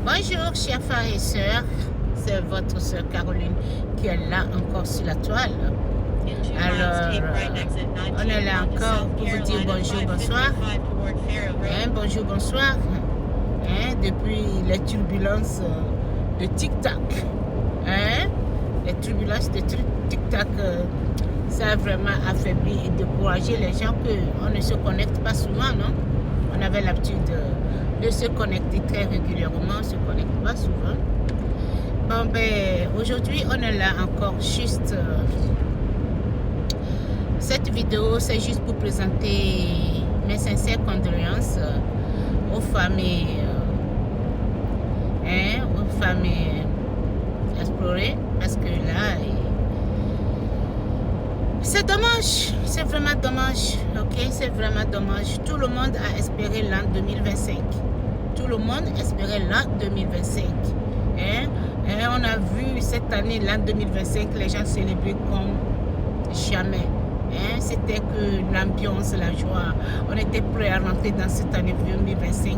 Bonjour chers frères et sœurs, c'est votre sœur Caroline qui est là encore sur la toile. Alors, on est là encore pour vous dire bonjour, bonsoir. Bonjour, bonsoir. Depuis les turbulences de TikTok. Les turbulences de TikTok, ça a vraiment affaibli et découragé les gens qu'on ne se connecte pas souvent, non? On avait l'habitude de se connecter très régulièrement, on ne se connecte pas souvent. Bon, ben, aujourd'hui, on est là encore juste... cette vidéo, c'est juste pour présenter mes sincères condoléances aux familles, aux familles explorées, parce que là, c'est dommage, c'est vraiment dommage, ok, c'est vraiment dommage. Tout le monde a espéré l'an 2025. Tout le monde espérait l'an 2025. On a vu cette année, l'an 2025, les gens célébrer comme jamais. C'était que l'ambiance, la joie. On était prêts à rentrer dans cette année 2025.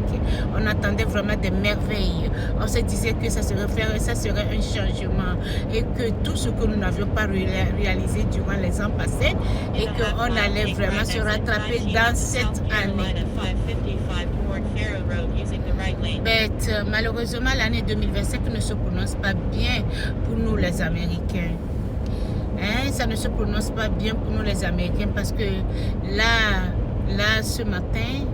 On attendait vraiment des merveilles. On se disait que ça serait un changement et que tout ce que nous n'avions pas réalisé durant les ans passés et qu'on allait vraiment se rattraper dans cette année. Mais malheureusement, l'année 2025 ne se prononce pas bien pour nous les Américains. Ça ne se prononce pas bien pour nous les Américains parce que là ce matin,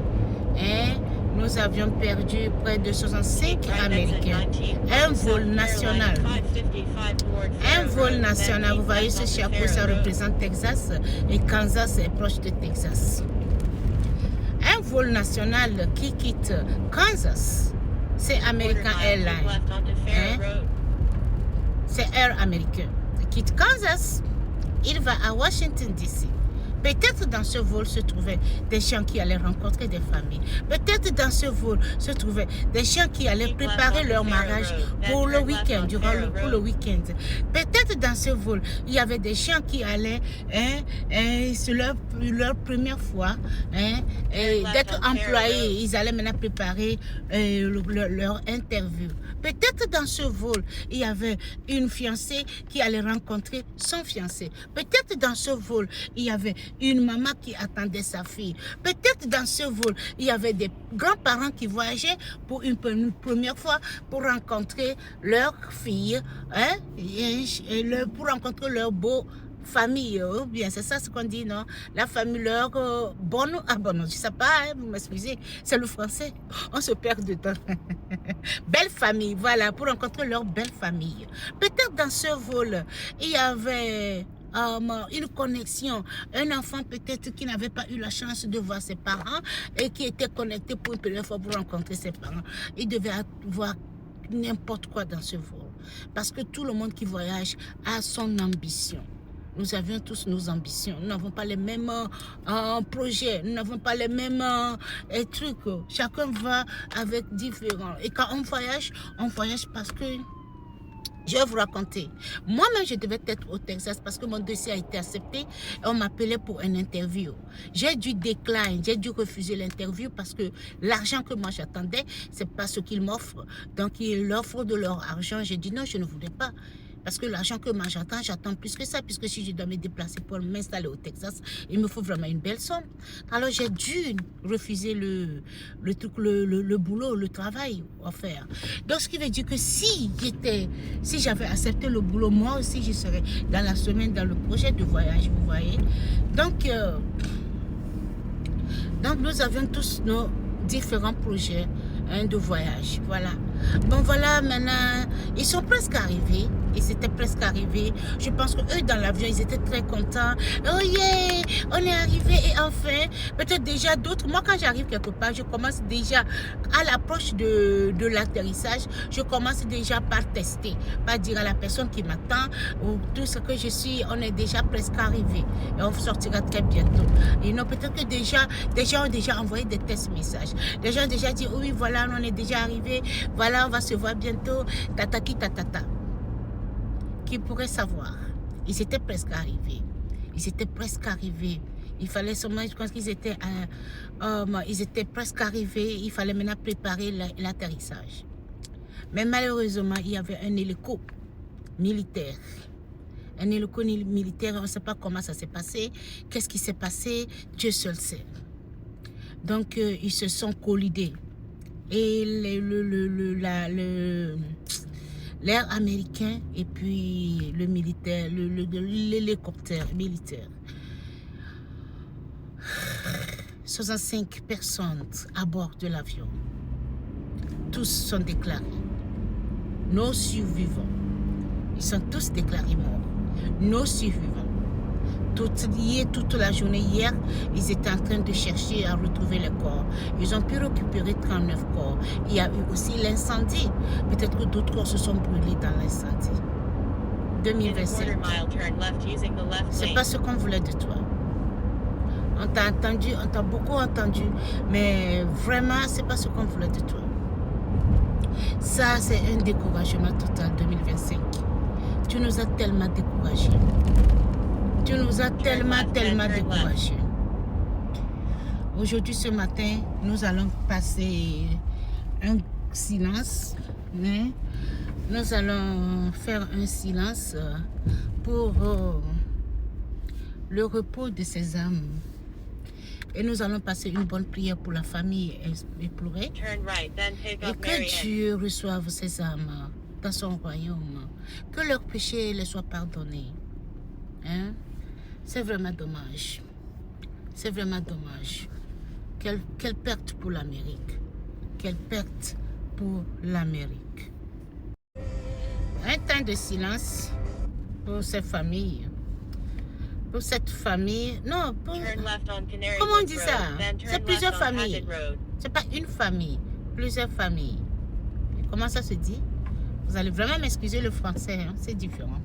nous avions perdu près de 65 Américains. Un vol national. Un vol national. Vous voyez ce chapeau, ça représente Texas et Kansas est proche de Texas. Un vol national qui quitte Kansas, c'est American Airlines. C'est Air American. Il quitte Kansas, il va à Washington DC. Peut-être dans ce vol se trouvaient des gens qui allaient rencontrer des familles. Peut-être dans ce vol se trouvaient des gens qui allaient préparer leur mariage pour le week-end, pour le week-end. Peut-être dans ce vol, il y avait des gens qui allaient, c'est leur première fois, d'être employés. Ils allaient maintenant préparer leur interview. Peut-être dans ce vol, il y avait une fiancée qui allait rencontrer son fiancé. Peut-être dans ce vol, il y avait une maman qui attendait sa fille. Peut-être dans ce vol, il y avait des grands-parents qui voyageaient pour une première fois pour rencontrer leur fille, pour rencontrer leur beau famille, ou bien c'est ça ce qu'on dit, non? La famille, leur bonne, je sais pas, vous m'excusez, c'est le français, on se perd dedans. Belle famille, voilà, pour rencontrer leur belle famille. Peut-être dans ce vol, il y avait une connexion, un enfant peut-être qui n'avait pas eu la chance de voir ses parents et qui était connecté pour une première fois pour rencontrer ses parents. Il devait avoir n'importe quoi dans ce vol, parce que tout le monde qui voyage a son ambition. Nous avions tous nos ambitions. Nous n'avons pas les mêmes projets. Nous n'avons pas les mêmes trucs. Chacun va avec différents. Et quand on voyage parce que... Je vais vous raconter. Moi-même, je devais être au Texas parce que mon dossier a été accepté et on m'appelait pour une interview. J'ai dû décliner, j'ai dû refuser l'interview parce que l'argent que moi j'attendais, c'est pas ce qu'ils m'offrent. Donc, ils offrent de leur argent. J'ai dit non, je ne voulais pas. Parce que l'argent que moi j'attends plus que ça, puisque si je dois me déplacer pour m'installer au Texas, il me faut vraiment une belle somme. Alors j'ai dû refuser le boulot, le travail offert. Donc ce qui veut dire que si j'avais accepté le boulot, moi aussi je serais dans la semaine dans le projet de voyage, vous voyez. Donc nous avions tous nos différents projets de voyage, voilà. Bon voilà, maintenant ils sont presque arrivés. Ils étaient presque arrivés. Je pense que eux dans l'avion, ils étaient très contents. Oh yeah, on est arrivé et enfin, peut-être déjà d'autres. Moi, quand j'arrive quelque part, je commence déjà à l'approche de l'atterrissage. Je commence déjà par tester, par dire à la personne qui m'attend ou tout ce que je suis. On est déjà presque arrivé et on sortira très bientôt. Et non, peut-être que des gens ont déjà envoyé des tests messages. Des gens ont déjà dit oui, voilà, on est déjà arrivé. Voilà, on va se voir bientôt. Tataki tatata. Qui pourrait savoir? Ils étaient presque arrivés. Il fallait seulement, je pense qu'ils étaient presque arrivés. Il fallait maintenant préparer l'atterrissage. Mais malheureusement, il y avait un hélico militaire. Un hélico militaire, on ne sait pas comment ça s'est passé. Qu'est-ce qui s'est passé? Dieu seul sait. Donc, ils se sont collidés. Et l'air américain et puis le militaire, l'hélicoptère militaire. 65 personnes à bord de l'avion. Tous sont déclarés. Nos survivants. Ils sont tous déclarés morts. Nos survivants. Toute la journée hier, ils étaient en train de chercher à retrouver les corps. Ils ont pu récupérer 39 corps. Il y a eu aussi l'incendie. Peut-être que d'autres corps se sont brûlés dans l'incendie. 2025. C'est pas ce qu'on voulait de toi. On t'a entendu, on t'a beaucoup entendu, mais vraiment, c'est pas ce qu'on voulait de toi. Ça, c'est un découragement total 2025. Tu nous as tellement découragés. Tu nous as tellement découragés. Aujourd'hui, ce matin, nous allons passer un silence. Hein? Nous allons faire un silence pour le repos de ces âmes. Et nous allons passer une bonne prière pour la famille éplorée. Et que Dieu reçoive ces âmes dans son royaume. Que leurs péchés les soient pardonnés. Hein? C'est vraiment dommage. C'est vraiment dommage. Quelle perte pour l'Amérique. Quelle perte pour l'Amérique. Un temps de silence pour ces familles. Pour cette famille. Non, pour... Comment on dit ça? C'est plusieurs familles. C'est pas une famille. Plusieurs familles. Et comment ça se dit? Vous allez vraiment m'excuser le français. Hein? C'est différent.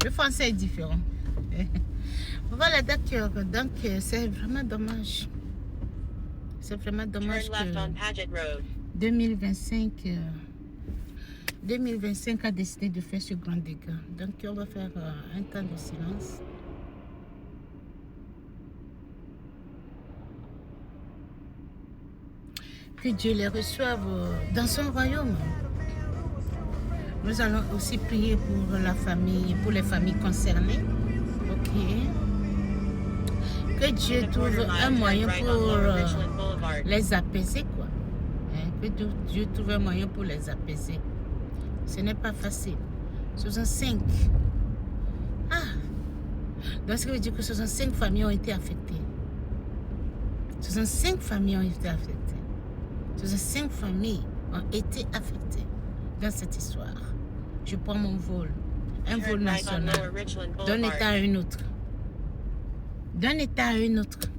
Le français est différent. Voilà, d'accord. Donc, c'est vraiment dommage. C'est vraiment dommage que 2025 a décidé de faire ce grand dégât. Donc, on va faire un temps de silence. Que Dieu les reçoive dans son royaume. Nous allons aussi prier pour la famille, pour les familles concernées. Ok. Que Dieu trouve un moyen pour les apaiser, quoi. Hein? Que Dieu trouve un moyen pour les apaiser. Ce n'est pas facile. 65. Ah. Donc, ce qui veut dire que 65 familles ont été affectées. 65 familles ont été affectées. 65 familles ont été affectées dans cette histoire. Je prends mon vol. Un vol national. D'un état à un autre. D'un état à un autre.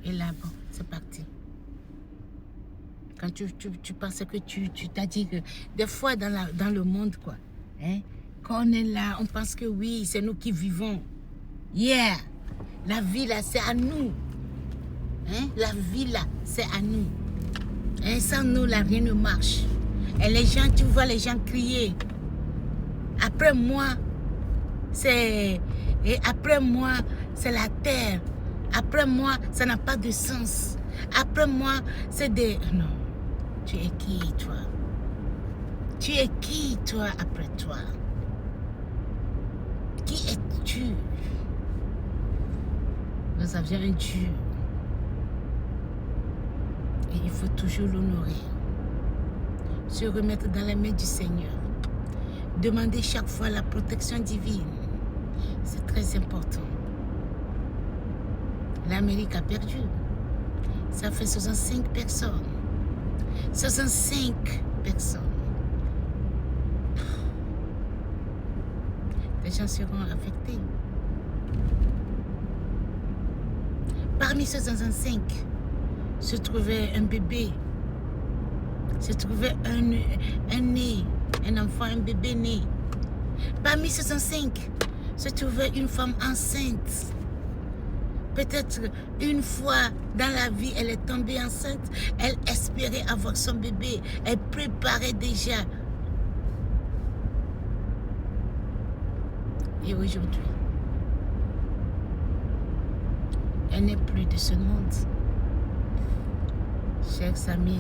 Et là, bon, c'est parti. Quand tu pensais que tu t'as dit que des fois dans le monde, quoi, hein, quand on est là, on pense que oui, c'est nous qui vivons. Yeah! La vie là, c'est à nous. Hein? La vie là, c'est à nous. Hein? Sans nous, là, rien ne marche. Et les gens, tu vois les gens crier. Après moi, c'est la terre. Après moi, ça n'a pas de sens. Après moi, c'est des... Non. Tu es qui, toi? Tu es qui, toi, après toi? Qui es-tu? Nous avions un Dieu. Et il faut toujours l'honorer. Se remettre dans les mains du Seigneur. Demander chaque fois la protection divine. C'est très important. L'Amérique a perdu. Ça fait 65 personnes. 65 personnes. Les gens seront affectés. Parmi ces 65, se trouvait un bébé. Se trouvait un enfant, un bébé né. Parmi ces 65, se trouvait une femme enceinte. Peut-être une fois dans la vie, elle est tombée enceinte. Elle espérait avoir son bébé. Elle préparait déjà. Et aujourd'hui, elle n'est plus de ce monde. Chers amis,